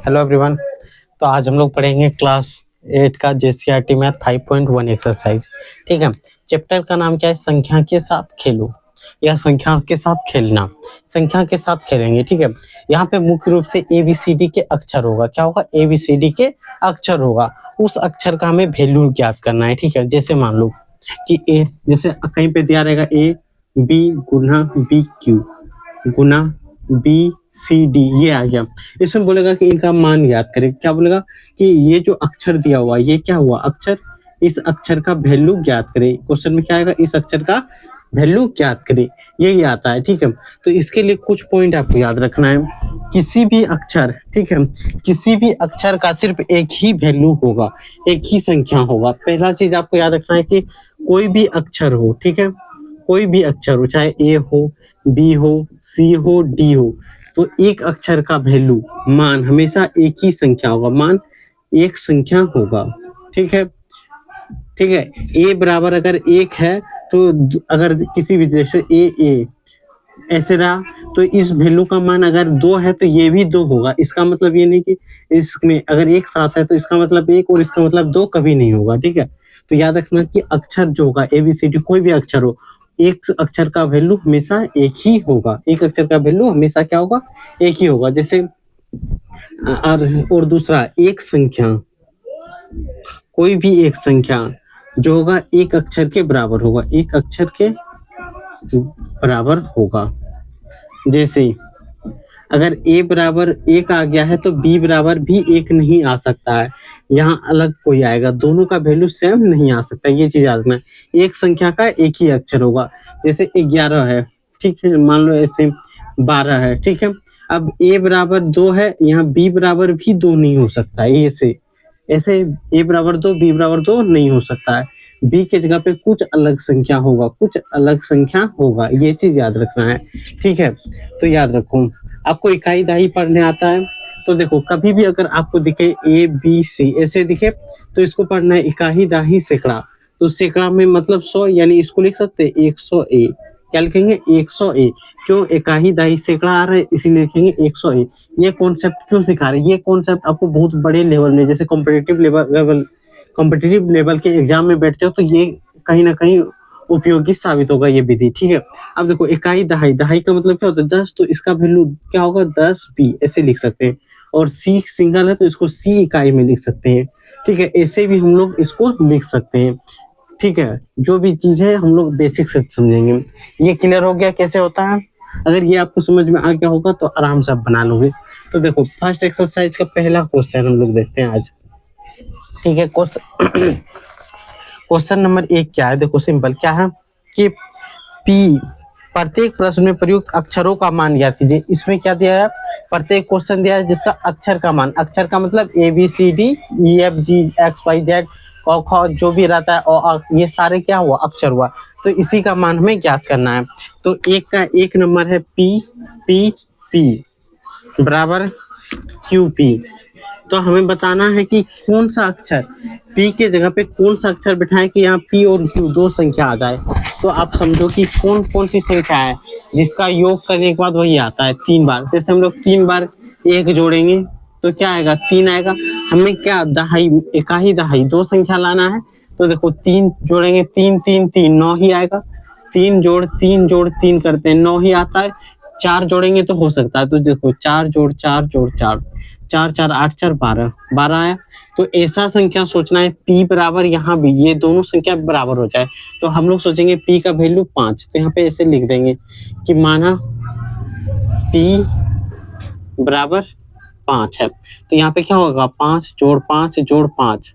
Hello everyone. तो आज हम लोग पढ़ेंगे क्लास 8 का जेसीईआरटी मैथ 5.1 एक्सरसाइज। ठीक है। चैप्टर का नाम क्या है? संख्या के साथ खेलो या संख्या के साथ खेलना। संख्या के साथ खेलेंगे। ठीक है। यहाँ पे मुख्य रूप से ABCD के अक्षर होगा। क्या होगा? ABCD के अक्षर होगा। उस अक्षर का हमें वैल्यू ज्ञात करना है। ठीक है। जैसे मान लो कि ए, जैसे कहीं पे दिया रहेगा AB गुना BQ गुना BCD, ये आ गया। इसमें बोलेगा कि इनका मान ज्ञात करें। क्या बोलेगा कि ये जो अक्षर दिया हुआ, ये क्या हुआ? अक्षर। इस अक्षर का वैल्यू ज्ञात करें। क्वेश्चन में क्या आएगा? इस अक्षर का वैल्यू ज्ञात करें, यही आता है। ठीक है। तो इसके लिए कुछ पॉइंट आपको याद रखना है। किसी भी अक्षर, ठीक है, किसी भी अक्षर का सिर्फ एक ही वैल्यू होगा, एक ही संख्या होगा। पहला चीज आपको याद रखना है कि कोई भी अक्षर हो, ठीक है, कोई भी अक्षर हो, चाहे ए हो, बी हो, सी हो, डी हो, तो एक अक्षर का वैल्यू, मान हमेशा एक ही संख्या होगा। मान एक संख्या होगा। ठीक है। ठीक है। ए बराबर अगर एक है तो अगर किसी भी जैसे ए ऐसे रहा, तो इस वैल्यू का मान अगर 2 है तो ये भी 2 होगा। इसका मतलब ये नहीं कि इसमें अगर एक साथ है तो इसका मतलब 1 और इसका मतलब 2 कभी नहीं होगा। ठीक है। तो याद रखना कि अक्षर जो होगा ABCD, कोई भी अक्षर हो, एक अक्षर का वैल्यू हमेशा एक ही होगा। एक अक्षर का वैल्यू हमेशा क्या होगा? एक ही होगा। जैसे और दूसरा, एक संख्या, कोई भी एक संख्या जो होगा एक अक्षर के बराबर होगा, एक अक्षर के बराबर होगा। जैसे अगर a बराबर 1 आ गया है तो b बराबर भी 1 नहीं आ सकता है। यहाँ अलग कोई आएगा, दोनों का वैल्यू सेम नहीं आ सकता। ये चीज याद रखना। एक संख्या का एक ही अक्षर होगा। जैसे 11 है, ठीक है, मान लो ऐसे 12 है। ठीक है। अब a बराबर 2 है, यहाँ b बराबर भी 2 नहीं हो सकता है। ऐसे ऐसे a बराबर 2, b बराबर 2 नहीं हो सकता है। b के जगह पे कुछ अलग संख्या होगा, कुछ अलग संख्या होगा। ये चीज याद रखना है। ठीक है। तो याद रखो। आपको इकाई दहाई पढ़ने आता है तो देखो, कभी भी अगर आपको दिखे ABC ऐसे दिखे तो इसको पढ़ना है इकाई दहाई सैकड़ा। तो सैकड़ा में मतलब 100, यानी इसको लिख सकते हैं 100A। क्या लिखेंगे? 100A। क्यों? इकाई दहाई सैकड़ा आ रहा है इसीलिए लिखेंगे 100A। ये कॉन्सेप्ट क्यों सिखा रहे हैं? ये कॉन्सेप्ट आपको बहुत बड़े लेवल में, जैसे कॉम्पिटिटिव लेवल के एग्जाम में बैठते हो तो ये कहीं ना कहीं उपयोगी साबित होगा ये विधि। ठीक है। अब देखो, इकाई दहाई, दहाई का मतलब क्या होता है? 10, तो इसका वैल्यू क्या होगा? 10B ऐसे लिख सकते हैं। और C सिंगल है तो इसको C इकाई में लिख सकते हैं। ठीक है। ऐसे भी हम लोग इसको लिख सकते हैं। ठीक है। जो भी चीज है हम लोग बेसिक से समझेंगे। ये क्लियर हो गया कैसे होता है? अगर ये आपको समझ में आ गया होगा तो आराम से आप बना लोगे। तो देखो, फर्स्ट एक्सरसाइज का पहला क्वेश्चन हम लोग देखते हैं आज। ठीक है। क्वेश्चन नंबर 1 क्या है? देखो, सिंपल क्या है कि P, प्रत्येक प्रश्न में प्रयुक्त अक्षरों का मान ज्ञात कीजिए। इसमें क्या दिया है? प्रत्येक क्वेश्चन दिया है जिसका अक्षर का मान, अक्षर का मतलब ABCD EFG XYZ क ख जो भी रहता है, और ये सारे क्या हुआ? अक्षर हुआ। तो इसी का मान हमें ज्ञात करना है। तो एक का एक नंबर है P बराबर QP। तो हमें बताना है कि कौन सा अक्षर P के जगह पे कौन सा अक्षर बिठाएं कि यहाँ P और Q दो संख्या आ जाए। तो आप समझो कि कौन कौन सी संख्या है जिसका योग करने के बाद वही आता है 3 बार। जैसे हम लोग 3 बार 1 जोड़ेंगे तो क्या आएगा? 3 आएगा। हमें क्या दहाई, इकाई दहाई, 2 संख्या लाना है। तो देखो, 3 जोड़ेंगे, 3 3 3 9 ही आएगा। 3 जोड़ 3 करते हैं, 9 ही आता है। 4 जोड़ेंगे तो हो सकता है। तो देखो, 4 जोड़ 4 जोड़ 4, 4 4 8 4 12 12 आया। तो ऐसा संख्या सोचना है P बराबर, यहाँ भी ये दोनों संख्या बराबर हो जाए। तो हम लोग सोचेंगे P का वैल्यू 5। तो यहाँ पे ऐसे लिख देंगे कि माना P बराबर 5 है। तो यहाँ पे क्या होगा? 5 जोड़ 5 जोड़ 5,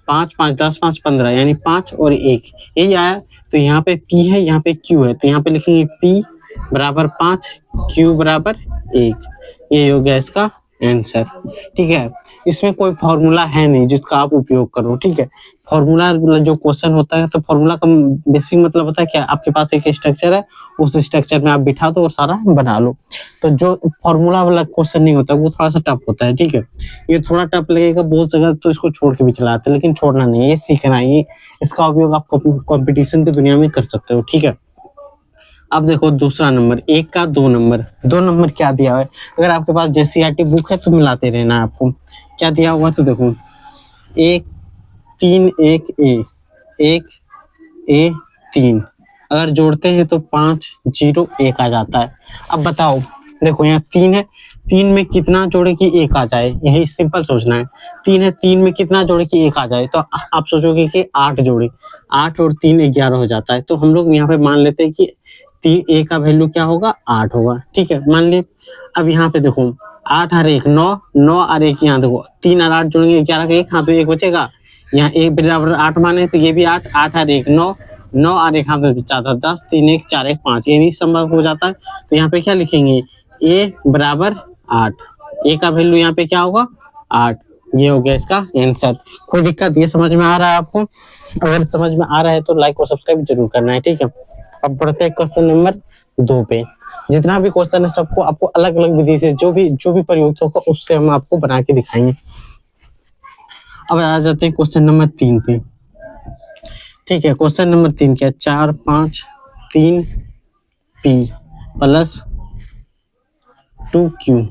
5 5 10 5 15, यानी 5 और 1 यही आया। तो यहाँ पे P है, यहाँ पे Q है। तो यहाँ पे लिखेंगे P बराबर 5, Q बराबर 1। ये हो गया इसका आंसर। ठीक है। इसमें कोई फॉर्मूला है नहीं जिसका आप उपयोग करो। ठीक है। फॉर्मूला जो क्वेश्चन होता है, तो फॉर्मूला का बेसिक मतलब होता है क्या? आपके पास एक स्ट्रक्चर है, उस स्ट्रक्चर में आप बिठा दो और सारा बना लो। तो जो फॉर्मूला वाला क्वेश्चन नहीं होता वो थोड़ा सा टफ होता है। ठीक है। ये थोड़ा टफ लगेगा बहुत जगह, तो इसको छोड़ के भी चलाते हैं, लेकिन छोड़ना नहीं है, ये सीखना है। ये इसका उपयोग आप कंपटीशन की दुनिया में कर सकते हो। ठीक है। अब देखो दूसरा नंबर, एक का दो नंबर क्या दिया हुआ है। अगर आपके पास जेसीईआरटी बुक है तो मिलाते रहना आपको। क्या दिया हुआ है तो देखो, एक 3 1 एक ए 3, अगर जोड़ते हैं तो 5 0 1 आ जाता है। अब बताओ, देखो यहाँ 3 है, 3 में कितना जोड़े कि 1 आ जाए, यही सिंपल सोचना है। 3 है, 3 में कितना जोड़े कि 1 आ जाए, तो आप सोचोगे कि 8 जोड़े, 8 और 3 11 हो जाता है। तो हम लोग यहाँ पे मान लेते हैं कि ए का वैल्यू क्या होगा, 8 होगा। ठीक है, मान लिए। अब यहाँ पे देखो 8 और 1 9, 9 और 1 यहाँ देखो 3 और 8 जोड़ेंगे 11 का 1, हाँ तो 1 बचेगा। यहाँ 1 बराबर 8 माने तो ये भी 8, 8 और 1 9, 9 और 1 हाथ में बचा था 10, 3 1 4 1 5, ये नहीं संभव हो जाता है। तो यहाँ पे क्या लिखेंगे, ए बराबर 8, ए का वैल्यू यहाँ पे क्या होगा 8। ये हो गया इसका आंसर। कोई दिक्कत, ये समझ में आ रहा है आपको? अगर समझ में आ रहा है तो लाइक और सब्सक्राइब जरूर करना है। ठीक है, अब बढ़ते हैं क्वेश्चन नंबर 2 पे। जितना भी क्वेश्चन है सबको आपको अलग अलग विधि से जो भी प्रयुक्त होगा उससे हम आपको बना के दिखाएंगे। अब आ जाते हैं क्वेश्चन नंबर 3 पे। ठीक है, क्वेश्चन नंबर 3 क्या है, 4 5 3 पी प्लस 2Q,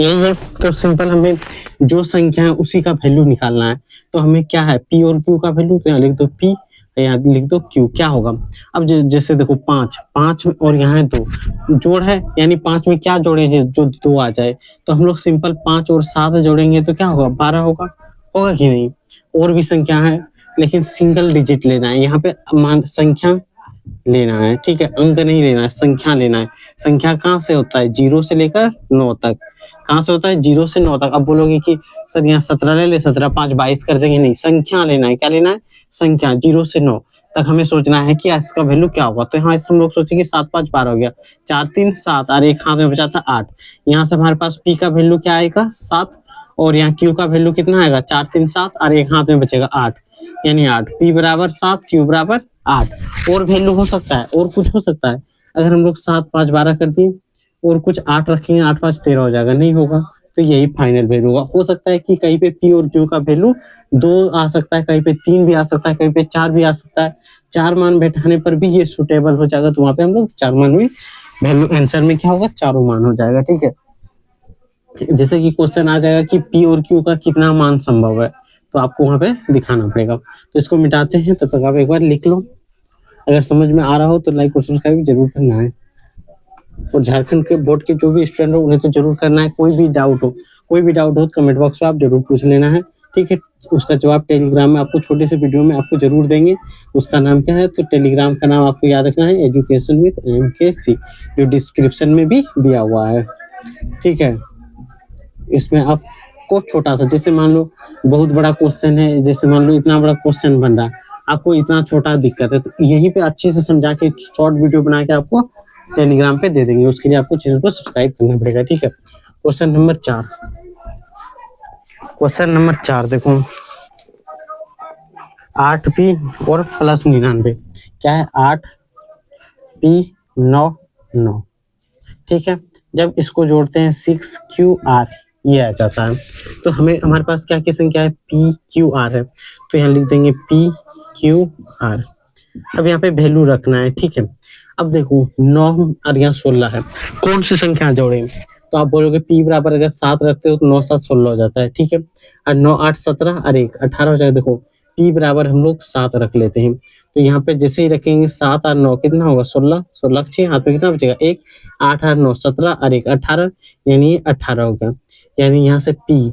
यही है। तो सिंपल हमें जो संख्या है उसी का वैल्यू निकालना है। तो हमें क्या है, पी और क्यू का वैल्यू, तो यहाँ लिख दो पी, यहाँ लिख दो क्यू। क्या होगा, अब जैसे देखो 5 और यहाँ 2 जोड़ है, यानी 5 में क्या जोड़े जो 2 आ जाए। तो हम लोग सिंपल 5 और 7 जोड़ेंगे तो क्या होगा, 12 होगा। होगा कि नहीं? और भी संख्या है लेकिन सिंगल डिजिट लेना है, यहाँ पे मान संख्या लेना है। ठीक है, अंक नहीं लेना है, संख्या लेना है। संख्या कहाँ से होता है, 0 से लेकर 9 तक। कहाँ से होता है, 0 से 9 तक। अब बोलोगे कि सर यहाँ 17 ले ले, 17 5 22 कर देंगे, नहीं, संख्या लेना है। क्या लेना है, संख्या। 0 से 9 तक हमें सोचना है कि इसका वैल्यू क्या होगा। तो यहाँ से हम लोग सोचेंगे 7 5 12 हो गया, 4 3 7 और एक हाथ में बचा था 8। यहाँ से हमारे पास पी का वैल्यू क्या आएगा, 7, और यहाँ क्यू का वैल्यू कितना आएगा, 4 3 7 और एक हाथ में बचेगा 8, यानी 8। पी बराबर 7, क्यू बराबर 8। और वैल्यू हो सकता है, और कुछ हो सकता है। अगर हम लोग 7 5 12 कर दिए और कुछ 8 रखेंगे, 8 5 13 हो जाएगा, नहीं होगा। तो यही फाइनल वैल्यू होगा। हो सकता है कि कहीं पे पी और क्यू का वैल्यू 2 आ सकता है, कहीं पे 3 भी आ सकता है, कहीं पे 4 भी आ सकता है। 4 मान बैठाने पर भी ये सुटेबल हो जाएगा, तो वहां पे हम लोग 4 मान में वैल्यू आंसर में क्या होगा, चारों मान हो जाएगा। ठीक है, जैसे कि क्वेश्चन आ जाएगा कि पी और क्यू का कितना मान संभव है, तो आपको वहां पे दिखाना पड़ेगा। तो इसको मिटाते हैं, तब तक आप एक बार लिख लो। अगर समझ में आ रहा हो तो लाइक और सब्सक्राइब जरूर करना है। और झारखंड के बोर्ड के जो भी स्टूडेंट हो उन्हें तो जरूर करना है। कोई भी डाउट हो तो कमेंट बॉक्स में आप जरूर पूछ लेना है। ठीक है, उसका जवाब टेलीग्राम में आपको छोटे से वीडियो में आपको जरूर देंगे। उसका नाम क्या है, तो टेलीग्राम का नाम आपको याद रखना है, एजुकेशन विद MKC, जो डिस्क्रिप्शन में भी दिया हुआ है। ठीक है, इसमें आपको छोटा सा, जैसे मान लो बहुत बड़ा क्वेश्चन है, जैसे मान लो इतना बड़ा क्वेश्चन बन रहा है, आपको इतना छोटा दिक्कत है, तो यहीं पे अच्छे से समझा के शॉर्ट वीडियो बना के आपको टेलीग्राम पे दे देंगे। उसके लिए आपको चैनल को सब्सक्राइब करना पड़ेगा। ठीक है, क्वेश्चन नंबर 4, क्वेश्चन नंबर 4 देखो, 8P और प्लस 99, क्या है, 8P 9 9। ठीक है, जब इसको जोड़ते हैं 6QR, ये आ जाता है। तो हमारे पास क्या की संख्या है, PQR है, तो यहाँ लिख देंगे PQR। अब यहाँ पे वैल्यू रखना है। ठीक है, अब देखो 9 और यहाँ 16 है, कौन सी संख्या जोड़े, तो आप बोलोगे P बराबर अगर 7 रखते हो तो 9 7 16 हो जाता है। ठीक है, और 9 8 17 और 1 18 हो जाएगा। देखो P बराबर हम लोग 7 रख लेते हैं, तो यहाँ पे जैसे ही रखेंगे 7 और 9 कितना होगा, 16, 16 6 हाथ में कितना बचेगा, 1, 8 और 9 17 और 1 18, यानी 18 हो गया। यानी यहाँ से P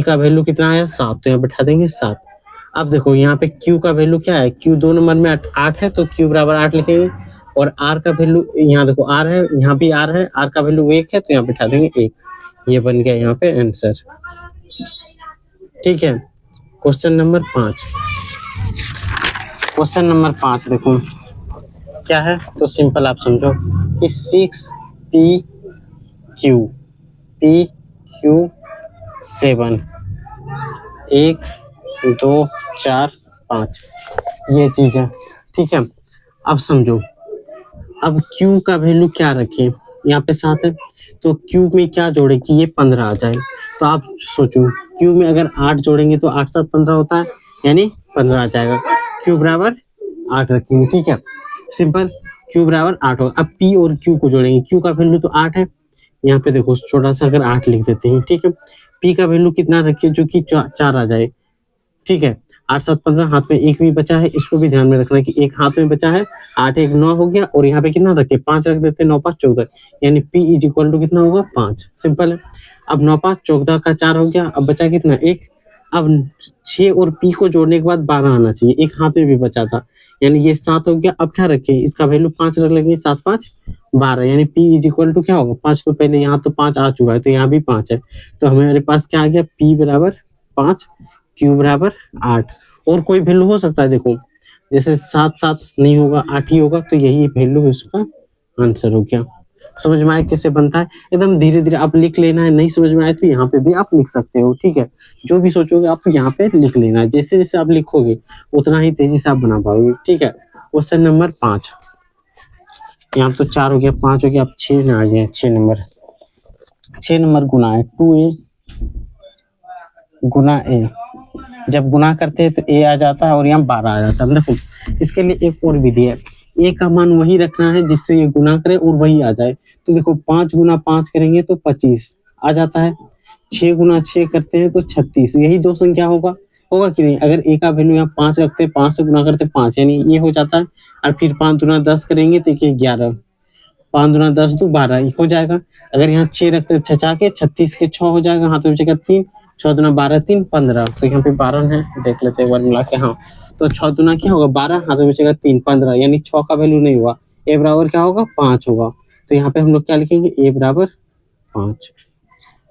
का वैल्यू कितना आया, 7, तो यहाँ बैठा देंगे 7। अब देखो यहाँ पे Q का वैल्यू क्या है, Q 2 नंबर में 8 है, तो Q बराबर 8 लिखेंगे। और R का वैल्यू, यहाँ देखो R है, यहाँ भी R है, R का वैल्यू 1 है, तो यहाँ बैठा देंगे 1। ये बन गया यहाँ पे आंसर। ठीक है, क्वेश्चन नंबर 5, क्वेश्चन नंबर 5 देखो क्या है, तो सिंपल आप समझो कि 6PQ 7 1 2 4 5, ये चीज है। ठीक है, अब समझो, अब Q का वैल्यू क्या रखें, यहाँ पे 7 है, तो Q में क्या जोड़े कि ये 15 आ जाए। तो आप सोचो Q में अगर 8 जोड़ेंगे तो 8 7 15 होता है, यानी 15 आ जाएगा। Q बराबर 8 रखेंगे। ठीक है, सिंपल, क्यू बराबर 8 होगा। अब पी और क्यू को जोड़ेंगे, क्यू का वैल्यू तो 8 है, यहाँ पे देखो छोटा सा अगर 8 लिख देते हैं, ठीक है। पी का वैल्यू कितना रखिए जो कि 4 आ जाए, ठीक है। 8 7 15, हाथ में एक भी बचा है, इसको भी ध्यान में रखना है कि एक हाथ में बचा है, 8 1 9 हो गया, और यहाँ पे कितना रखे 5 रख देते हैं, 9 5 14, यानी P इज इक्वल टू कितना होगा 5, सिंपल है। अब 9 5 14 का 4 हो गया, अब बचा कितना 1। अब 6 और P को जोड़ने के बाद 12 आना चाहिए, एक हाथ में भी बचा था, यानी ये 7 हो गया। अब क्या रखें, इसका वैल्यू 5 रख लेंगे, 7 5 12, यानी P इज इक्वल टू क्या होगा 5, तो पहले यहाँ तो 5 आ चुका है, तो यहाँ भी 5 है, तो हमारे पास क्या आ गया P बराबर 5, Q बराबर 8। और कोई वैल्यू हो सकता है, देखो जैसे 7 7 नहीं होगा, 8 ही होगा, तो यही वैल्यू इसका आंसर हो गया। समझ में आया कैसे बनता है, एकदम धीरे धीरे आप लिख लेना है, नहीं समझ में आए तो यहाँ पे भी आप लिख सकते हो, ठीक है। जो भी सोचोगे आप यहाँ पे लिख लेना है, जैसे जैसे आप लिखोगे उतना ही तेजी से आप बना पाओगे, ठीक है। क्वेश्चन नंबर 5, यहाँ तो 4 हो गया, 5 हो गया, अब 6 में आ गया, 6 नंबर गुना है 2a गुना a। जब गुना करते हैं तो a आ जाता है और यहाँ 12 आ जाता है। देखो इसके लिए एक और विधि है, a का मान वही रखना है जिससे ये गुना करे और वही आ जाए। तो देखो 5 गुना 5 करेंगे तो 25 आ जाता है, 6 गुना 6 करते हैं तो 36, यही दो संख्या होगा कि नहीं। अगर a का वैल्यू यहाँ 5 रखते हैं, 5 से गुना करते 5, यानी ये हो जाता है। और फिर 5 गुना 10 करेंगे तो 11, 5 गुना 10 तो 12 हो जाएगा। अगर यहाँ 6 रखते हैं, 6 के 36 के 6 हो जाएगा, हाथ में बचेगा 3, 6 दुना 12 3 15, तो यहाँ पे 12 है, देख लेते हैं एक बार मिला के। हाँ तो 6 दुना क्या होगा 12, हाथ में बचेगा 3 15, यानी 6 का वैल्यू नहीं हुआ, ए बराबर क्या होगा 5 होगा। तो यहाँ पे हम लोग क्या लिखेंगे, ए बराबर 5,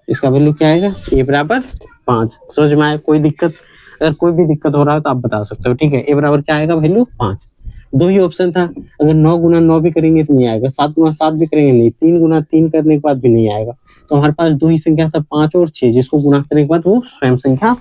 इसका वैल्यू क्या आएगा ए बराबर 5। समझ में आया, कोई दिक्कत, अगर कोई भी दिक्कत हो रहा है तो आप बता सकते हो, ठीक है। ए बराबर क्या आएगा वैल्यू 5। दो ही ऑप्शन था, अगर 9 गुना 9 भी करेंगे तो नहीं आएगा, 7 गुना 7 भी करेंगे नहीं, 3 गुना 3 करने के बाद भी नहीं आएगा। तो हमारे पास दो ही संख्या था 5 और 6, जिसको गुना करने के बाद वो स्वयं संख्या